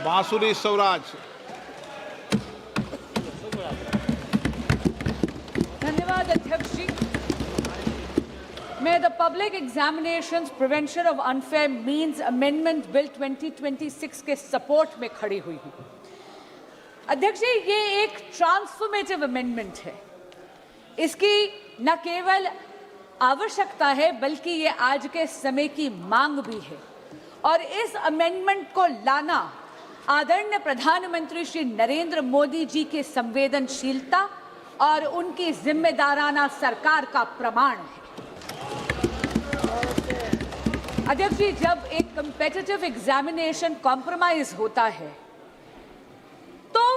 बांसुरी स्वराज। धन्यवाद अध्यक्ष जी। मैं the public examinations prevention of unfair means amendment bill 2026 के सपोर्ट में खड़ी हुई हूँ। अध्यक्ष जी, ये एक ट्रांसफॉर्मेटिव अमेंडमेंट है। इसकी न केवल आवश्यकता है बल्कि ये आज के समय की मांग भी है और इस अमेंडमेंट को लाना आदरणीय प्रधानमंत्री श्री नरेंद्र मोदी जी की संवेदनशीलता और उनकी जिम्मेदाराना सरकार का प्रमाण है। अध्यक्ष जी, जब एक कॉम्पिटिटिव एग्जामिनेशन कॉम्प्रोमाइज होता है तो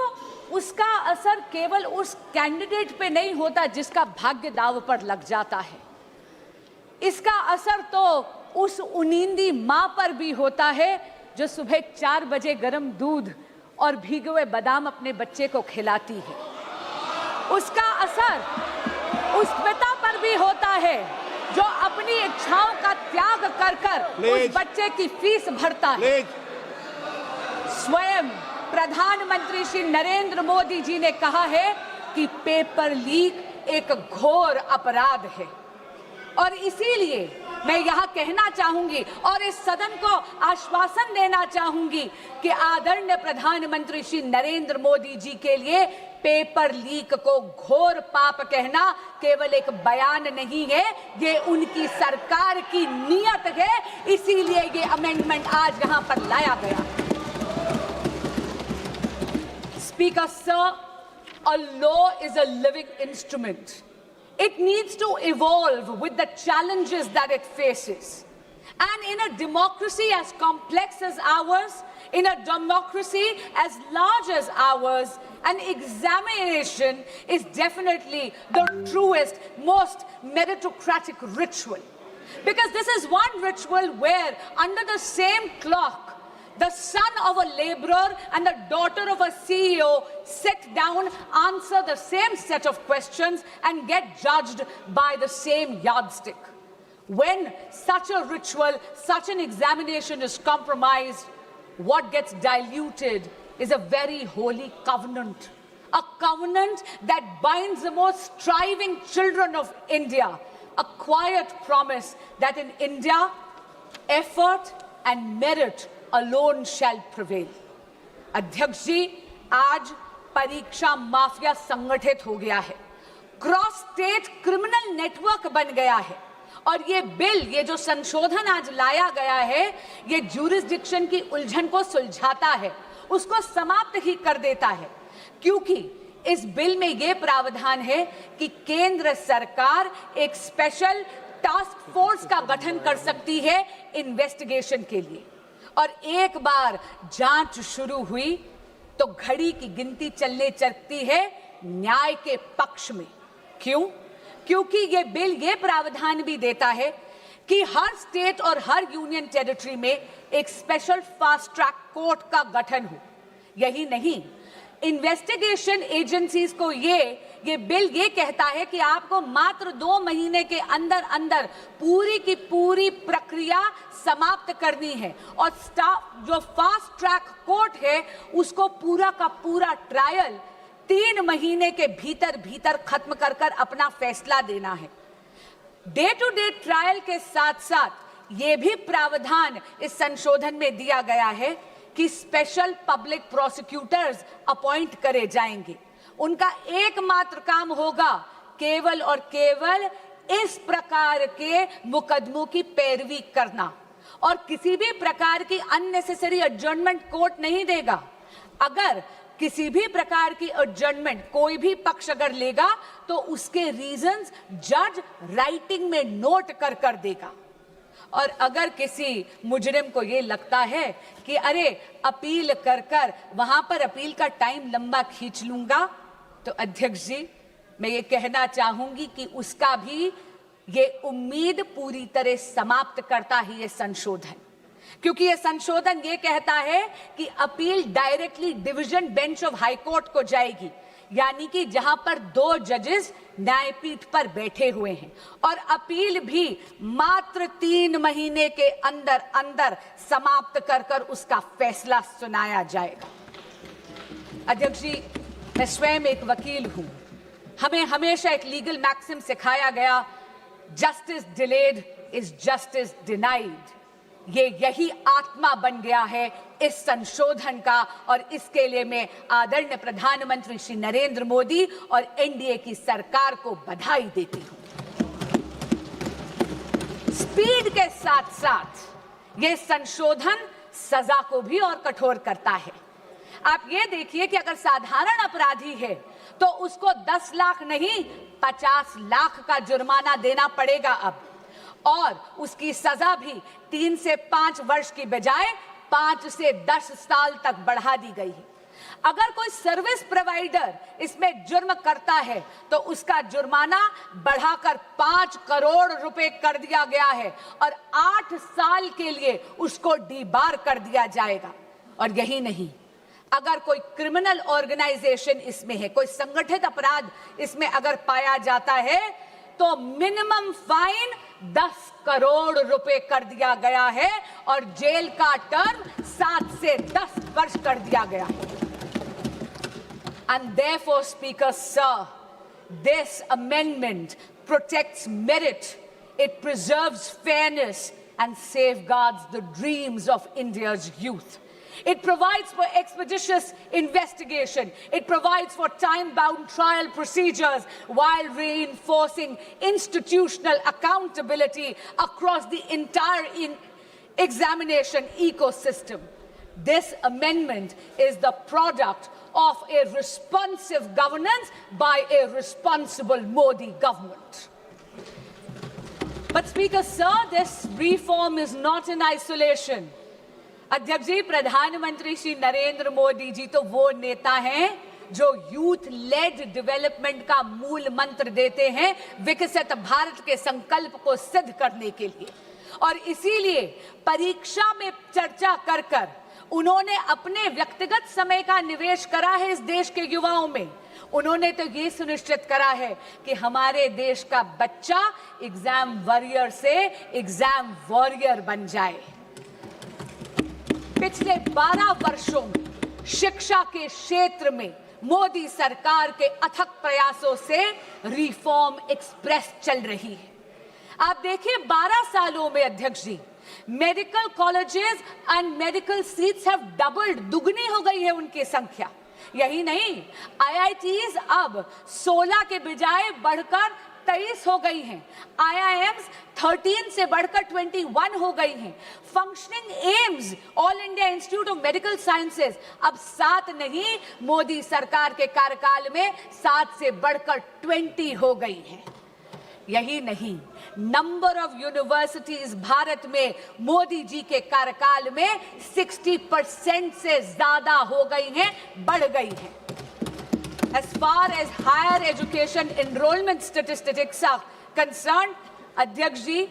उसका असर केवल उस कैंडिडेट पे नहीं होता जिसका भाग्य दांव पर लग जाता है। इसका असर तो उस उनींदी मां पर भी होता है जो सुबह 4 बजे गर्म दूध और भीगे हुए बादाम अपने बच्चे को खिलाती है। उसका असर उस पिता पर भी होता है जो अपनी इच्छाओं का त्याग कर कर उस बच्चे की फीस भरता है। स्वयं प्रधानमंत्री श्री नरेंद्र मोदी जी ने कहा है कि पेपर लीक एक घोर अपराध है और इसीलिए मैं यहां कहना चाहूंगी और इस सदन को आश्वासन देना चाहूंगी कि आदरणीय प्रधानमंत्री श्री नरेंद्र मोदी जी के लिए पेपर लीक को घोर पाप कहना केवल एक बयान नहीं है, ये उनकी सरकार की नीयत है। इसीलिए ये अमेंडमेंट आज यहां पर लाया गया। Speaker, sir, a law is a living instrument. It needs to evolve with the challenges that it faces. And in a democracy as complex as ours, in a democracy as large as ours, an examination is definitely the truest, most meritocratic ritual. Because this is one ritual where under the same clock, the son of a laborer and the daughter of a CEO sit down, answer the same set of questions and get judged by the same yardstick. When such a ritual, such an examination is compromised, what gets diluted is a very holy covenant. A covenant that binds the most striving children of India. A quiet promise that in India, effort and merit alone shall prevail. अध्यक्ष जी, आज परीक्षा mafia संगठित हो गया है, cross state criminal network बन गया है और ये बिल, ये जो संशोधन आज लाया गया है, ये ज्यूरिसडिक्शन की उलझन को सुलझाता है, उसको समाप्त ही कर देता है। क्योंकि इस बिल में ये प्रावधान है कि केंद्र सरकार एक स्पेशल टास्क फोर्स का गठन कर सकती है इन्वेस्टिगेशन के लिए और एक बार जांच शुरू हुई तो घड़ी की गिनती चलने लगती है न्याय के पक्ष में। क्यों? क्योंकि ये बिल ये प्रावधान भी देता है कि हर स्टेट और हर यूनियन टेरिटरी में एक स्पेशल फास्ट ट्रैक कोर्ट का गठन हो। यही नहीं, इन्वेस्टिगेशन एजेंसीज को ये बिल ये कहता है कि आपको मात्र 2 महीने के अंदर अंदर पूरी की पूरी प्रक्रिया समाप्त करनी है और जो फास्ट ट्रैक कोर्ट है उसको पूरा का पूरा ट्रायल 3 महीने के भीतर भीतर खत्म कर कर अपना फैसला देना है। डे टू डे ट्रायल के साथ साथ ये भी प्रावधान इस संशोधन में दिया गया है कि स्पेशल पब्लिक प्रोसिक्यूटर्स अपॉइंट करे जाएंगे। उनका एकमात्र काम होगा केवल और केवल इस प्रकार के मुकदमों की पैरवी करना और किसी भी प्रकार की अननेसेसरी एडजर्नमेंट कोर्ट नहीं देगा। अगर किसी भी प्रकार की एडजर्नमेंट कोई भी पक्ष अगर लेगा तो उसके रीजंस जज राइटिंग में नोट कर कर देगा। और अगर किसी मुजरिम को ये लगता है कि अरे अपील कर कर वहां पर अपील का टाइम लंबा खींच लूंगा, तो अध्यक्ष जी मैं ये कहना चाहूंगी कि उसका भी ये उम्मीद पूरी तरह समाप्त करता ही ये संशोधन। क्योंकि ये संशोधन ये कहता है कि appeal directly division bench of high court को जाएगी। यानी कि जहां पर 2 जजेस न्यायपीठ पर बैठे हुए हैं, और अपील भी मात्र 3 महीने के अंदर अंदर समाप्त कर कर उसका फैसला सुनाया जाएगा। अध्यक्ष जी, मैं स्वयं एक वकील हूं। हमें हमेशा एक लीगल मैक्सिम सिखाया गया, justice delayed is justice denied. यही आत्मा बन गया है इस संशोधन का, और इसके लिए मैं आदरणीय प्रधानमंत्री श्री नरेंद्र मोदी और एनडीए की सरकार को बधाई देती हूं। स्पीड के साथ साथ यह संशोधन सजा को भी और कठोर करता है। आप ये देखिए कि अगर साधारण अपराधी है तो उसको 10 लाख नहीं 50 लाख का जुर्माना देना पड़ेगा अब, और उसकी सजा भी 3 से 5 वर्ष की बजाय 5 से 10 साल तक बढ़ा दी गई है। अगर कोई सर्विस प्रोवाइडर इसमें जुर्म करता है तो उसका जुर्माना बढ़ाकर 5 करोड़ रुपए कर दिया गया है, और 8 साल के लिए उसको डीबार कर दिया जाएगा। और यही नहीं, अगर कोई क्रिमिनल ऑर्गेनाइजेशन इसमें है, कोई संगठित अपराध इसमें अगर पाया जाता है, तो मिनिमम फाइन 10 करोड़ रुपए कर दिया गया है, और जेल का टर्म 7 से 10 वर्ष कर दिया गया है। And therefore, Speaker, sir, this amendment protects merit, it preserves fairness and safeguards the dreams of India's youth. It provides for expeditious investigation. It provides for time-bound trial procedures while reinforcing institutional accountability across the entire examination ecosystem. This amendment is the product of a responsive governance by a responsible Modi government. But Speaker, sir, this reform is not in isolation. अध्यक्ष जी, प्रधानमंत्री श्री नरेंद्र मोदी जी तो वो नेता हैं जो youth lead development का मूल मंत्र देते हैं विकसित भारत के संकल्प को सिद्ध करने के लिए, और इसीलिए परीक्षा में चर्चा कर कर उन्होंने अपने व्यक्तिगत समय का निवेश करा है इस देश के युवाओं में। उन्होंने तो ये सुनिश्चित करा है कि हमारे देश का बच्चा एग्जाम वॉरियर से एग्जाम वॉरियर बन जाए। पिछले 12 वर्षों में शिक्षा के क्षेत्र में मोदी सरकार के अथक प्रयासों से रिफॉर्म एक्सप्रेस चल रही है। आप देखिए, 12 सालों में अध्यक्ष जी, medical colleges and medical seats have doubled, दुगनी हो गई है उनकी संख्या। यही नहीं, आईआईटीज अब 16 के बजाय बढ़कर 23 हो गई हैं। IIMs 13 से बढ़कर 21 हो गई हैं। Functioning AIIMS, all India institute of medical sciences, अब 7 नहीं, मोदी सरकार के कार्यकाल में 7 से बढ़कर 20 हो गई हैं। यही नहीं, नंबर ऑफ यूनिवर्सिटीज भारत में मोदी जी के कार्यकाल में 60% से ज्यादा हो गई हैं, बढ़ गई हैं। As far as higher education enrollment statistics are concerned, अध्यक्ष जी,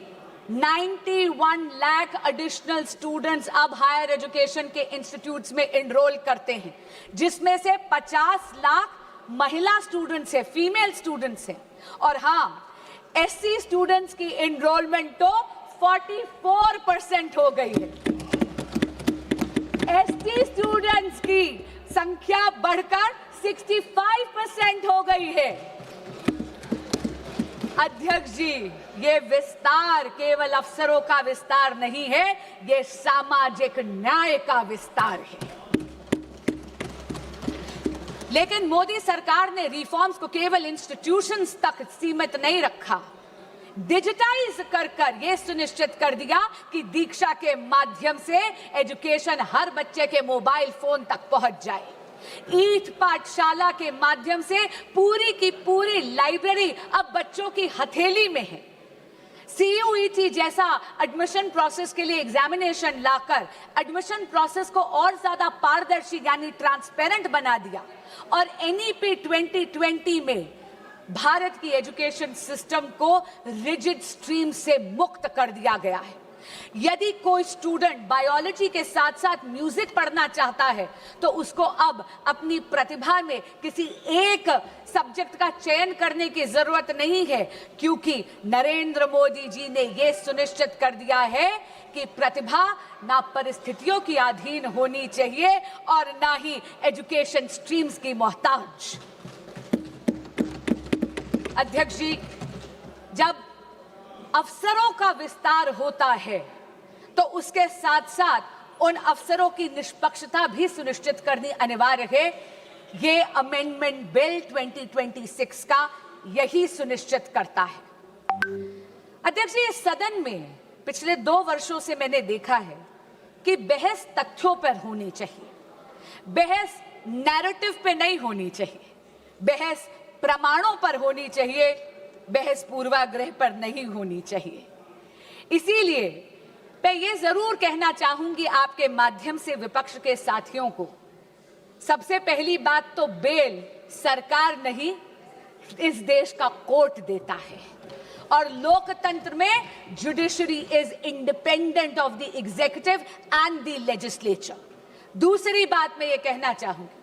91 लाख एडिशनल स्टूडेंट्स अब हायर एजुकेशन के इंस्टीट्यूट्स में एनरोल करते हैं, जिसमें से 50 लाख महिला स्टूडेंट्स हैं, फीमेल स्टूडेंट्स हैं। और हाँ, एससी स्टूडेंट्स की एनरोलमेंट तो 44% हो गई है। एसटी स्टूडेंट्स की संख्या बढ़कर 65% हो गई है। अध्यक्ष जी, ये विस्तार केवल अफसरों का विस्तार नहीं है, ये सामाजिक न्याय का विस्तार है। लेकिन मोदी सरकार ने रिफॉर्म्स को केवल इंस्टीट्यूशंस तक सीमित नहीं रखा, डिजिटाइज कर कर यह सुनिश्चित कर दिया कि दीक्षा के माध्यम से एजुकेशन हर बच्चे के मोबाइल फोन तक पहुंच जाए। ईट पाठशाला के माध्यम से पूरी की पूरी लाइब्रेरी अब बच्चों की हथेली में है। CUET जैसा एडमिशन प्रोसेस के लिए एग्जामिनेशन लाकर एडमिशन प्रोसेस को और ज्यादा पारदर्शी यानी ट्रांसपेरेंट बना दिया, और NEP 2020 में भारत की एजुकेशन सिस्टम को रिजिड स्ट्रीम से मुक्त कर दिया गया है। यदि कोई स्टूडेंट बायोलॉजी के साथ साथ म्यूजिक पढ़ना चाहता है तो उसको अब अपनी प्रतिभा में किसी एक सब्जेक्ट का चयन करने की जरूरत नहीं है, क्योंकि नरेंद्र मोदी जी ने यह सुनिश्चित कर दिया है कि प्रतिभा ना परिस्थितियों की अधीन होनी चाहिए और ना ही एजुकेशन स्ट्रीम्स की मोहताज। अध्यक्ष जी, जब अफसरों का विस्तार होता है तो उसके साथ साथ उन अफसरों की निष्पक्षता भी सुनिश्चित करनी अनिवार्य है। ये अमेंडमेंट बिल 2026 का यही सुनिश्चित करता है। अध्यक्ष जी, इस सदन में पिछले 2 वर्षों से मैंने देखा है कि बहस तथ्यों पर होनी चाहिए, बहस नैरेटिव पे नहीं होनी चाहिए, बहस प्रमाणों पर होनी चाहिए, बहस पूर्वाग्रह पर नहीं होनी चाहिए। इसीलिए मैं ये जरूर कहना चाहूंगी आपके माध्यम से विपक्ष के साथियों को, सबसे पहली बात तो बेल सरकार नहीं, इस देश का कोर्ट देता है और लोकतंत्र में judiciary is independent of the executive and the legislature. दूसरी बात मैं ये कहना चाहूंगी,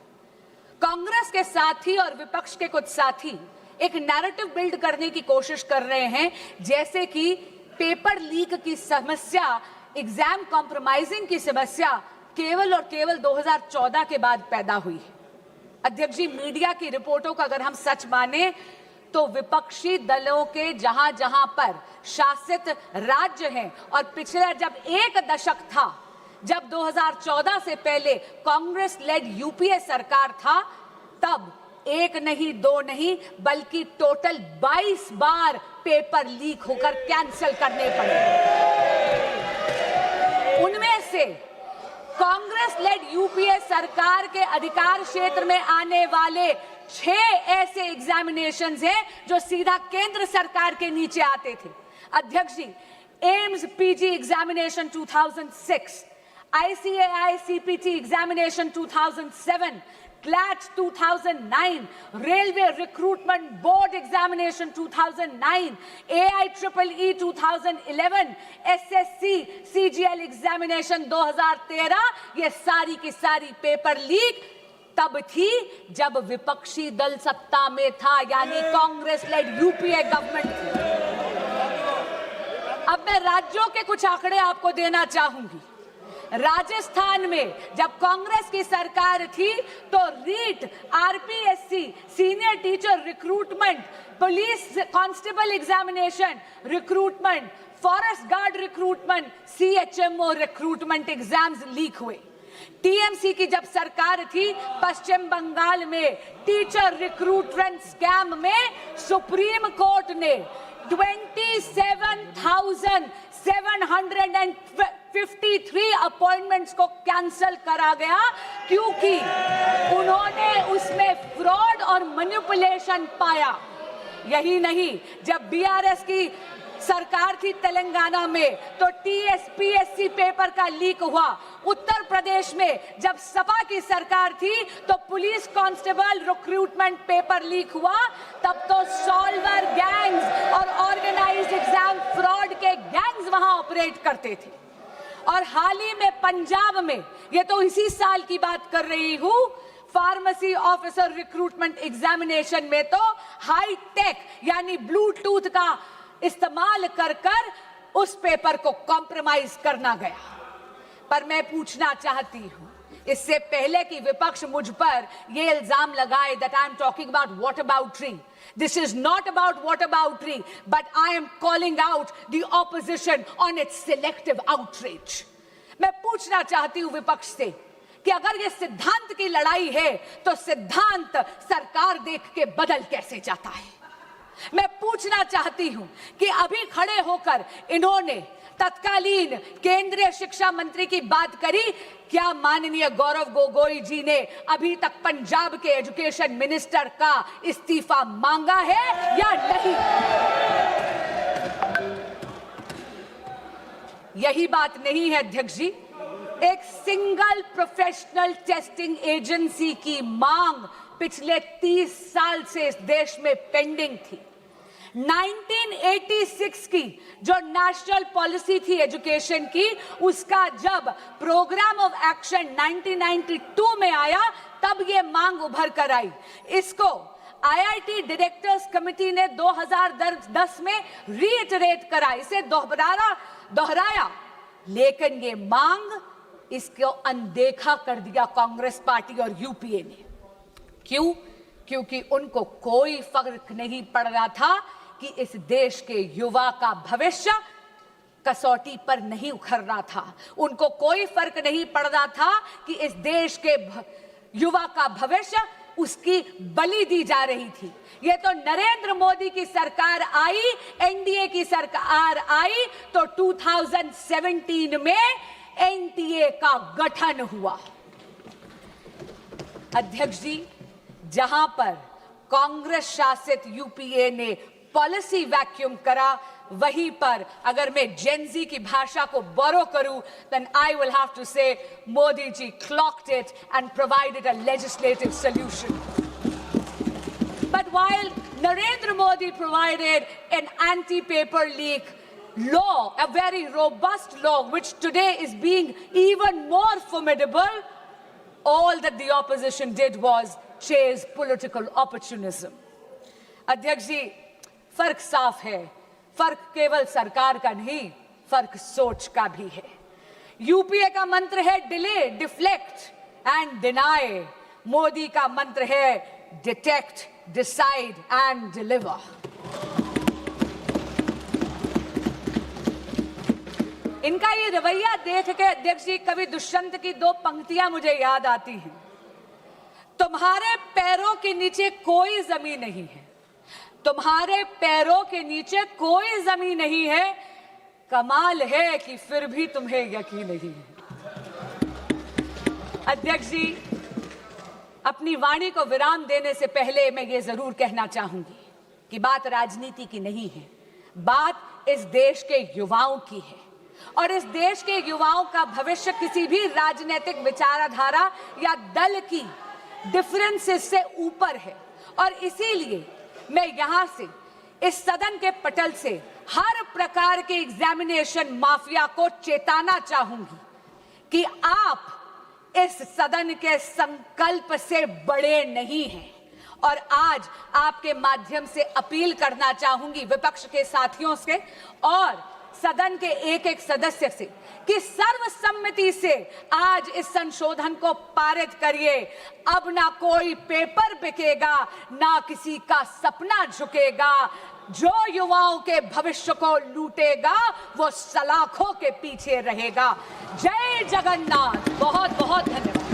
कांग्रेस के साथी और विपक्ष के कुछ साथी एक नैरेटिव बिल्ड करने की कोशिश कर रहे हैं, जैसे कि पेपर लीक की समस्या, एग्जाम कॉम्प्रोमाइजिंग की समस्या केवल और केवल 2014 के बाद पैदा हुई है। अध्यक्ष जी, मीडिया की रिपोर्टों का अगर हम सच माने तो विपक्षी दलों के जहां जहां पर शासित राज्य हैं और पिछले जब 1 दशक था, जब 2014 से पहले कांग्रेस लेड यूपीए सरकार था, तब 1 नहीं 2 नहीं बल्कि टोटल 22 बार पेपर लीक होकर कैंसिल करने पड़े। उनमें से कांग्रेस लेड यूपीए सरकार के अधिकार क्षेत्र में आने वाले 6 ऐसे एग्जामिनेशंस हैं जो सीधा केंद्र सरकार के नीचे आते थे। अध्यक्ष जी, AIIMS PG examination 2006, ICAI CPT examination 2007, CLAT 2009, Railway Recruitment Board examination 2009, AIEEE 2011, SSC CGL examination 2013, ये सारी की सारी पेपर लीक तब थी जब विपक्षी दल सत्ता में था, यानी कांग्रेस लेड यूपीए गवर्नमेंट थी। अब मैं राज्यों के कुछ आंकड़े आपको देना चाहूंगी। राजस्थान में जब कांग्रेस की सरकार थी तो REET, RPSC, senior teacher recruitment, police constable examination recruitment, forest guard recruitment, CHMO recruitment exams leak हुए। टीएमसी की जब सरकार थी पश्चिम बंगाल में टीचर रिक्रूटमेंट स्कैम में सुप्रीम कोर्ट ने 27,753 अपॉइंटमेंट्स को कैंसिल करा गया, क्योंकि उन्होंने उसमें फ्रॉड और मैनिपुलेशन पाया। यही नहीं, जब बीआरएस की सरकार थी तेलंगाना में तो टीएसपीएससी पेपर का लीक हुआ। उत्तर प्रदेश में जब सपा की सरकार थी तो police constable recruitment paper leak हुआ। तब तो सॉल्वर गैंग्स और ऑर्गेनाइज्ड एग्जाम फ्रॉड के गैंग्स वहां ऑपरेट करते थे। और हाल ही में पंजाब में, ये तो इसी साल की बात कर रही हूं, फार्मेसी ऑफिसर रिक्रूटमेंट एग्जामिनेशन में तो हाई टेक यानी ब्लूटूथ का इस्तेमाल कर उस पेपर को कॉम्प्रोमाइज करना गया। पर मैं पूछना चाहती हूं, इससे पहले कि विपक्ष मुझ पर यह इल्जाम लगाए that I am talking about whataboutery, this is not about whataboutery, but I am calling out the opposition on its selective outrage। मैं पूछना चाहती हूं विपक्ष से कि अगर ये सिद्धांत की लड़ाई है तो सिद्धांत सरकार देख के बदल कैसे जाता है। मैं पूछना चाहती हूं कि अभी खड़े होकर इन्होंने तत्कालीन केंद्रीय शिक्षा मंत्री की बात करी, क्या माननीय गौरव गोगोई जी ने अभी तक पंजाब के एजुकेशन मिनिस्टर का इस्तीफा मांगा है या नहीं? यही बात नहीं है अध्यक्ष जी, एक सिंगल प्रोफेशनल टेस्टिंग एजेंसी की मांग पिछले 30 साल से इस देश में पेंडिंग थी। 1986 की जो नेशनल पॉलिसी थी एजुकेशन की, उसका जब प्रोग्राम ऑफ एक्शन 1992 में आया, तब ये मांग उभर कर आई। इसको आईआईटी डायरेक्टर्स कमेटी ने 2010 में रीइटरेट करा, इसे दोहराया, लेकिन ये मांग, इसको अनदेखा कर दिया कांग्रेस पार्टी और यूपीए ने। क्यों? क्योंकि उनको कोई फर्क नहीं पड़ रहा था कि इस देश के युवा का भविष्य कसौटी पर नहीं उखड़ रहा था। उनको कोई फर्क नहीं पड़ रहा था कि इस देश के युवा का भविष्य उसकी बलि दी जा रही थी। ये तो नरेंद्र मोदी की सरकार आई, एनडीए की सरकार आई, तो 2017 में एनडीए का गठन हुआ। अध्यक्ष जी, जहां पर कांग्रेस शासित यूपीए ने पॉलिसी वैक्यूम करा, वहीं पर अगर मैं जेनजी की भाषा को बोरो करूं, then I will have to say Modi ji clocked it and provided a legislative solution. But while Narendra Modi provided an anti-paper leak law, a very robust law, which today is being even more formidable, all that the opposition did was chase political opportunism. अध्यक्ष जी, फर्क साफ है। फर्क केवल सरकार का नहीं, फर्क सोच का भी है। यूपीए का मंत्र है delay, deflect and deny. Modi का मंत्र है डिटेक्ट, डिसाइड एंड डिलीवर। इनका ये रवैया देख के अध्यक्ष जी, कवि दुष्यंत की दो पंक्तियां मुझे याद आती हैं। तुम्हारे पैरों के नीचे कोई जमीन नहीं है, तुम्हारे पैरों के नीचे कोई जमीन नहीं है, कमाल है कि फिर भी तुम्हें यकीन नहीं है। अध्यक्ष जी, अपनी वाणी को विराम देने से पहले मैं ये जरूर कहना चाहूंगी कि बात राजनीति की नहीं है, बात इस देश के युवाओं की है। और इस देश के युवाओं का भविष्य किसी भी राजनीतिक विचारधारा या दल की डिफरेंसेस से ऊपर है। और इसीलिए मैं यहां से, इस सदन के पटल से, हर प्रकार के एग्जामिनेशन माफिया को चेताना चाहूंगी कि आप इस सदन के संकल्प से बड़े नहीं हैं। और आज आपके माध्यम से अपील करना चाहूंगी विपक्ष के साथियों से और सदन के एक एक सदस्य से कि सर्वसम्मति से आज इस संशोधन को पारित करिए। अब ना कोई पेपर बिकेगा, ना किसी का सपना झुकेगा। जो युवाओं के भविष्य को लूटेगा वो सलाखों के पीछे रहेगा। जय जगन्नाथ। बहुत बहुत धन्यवाद।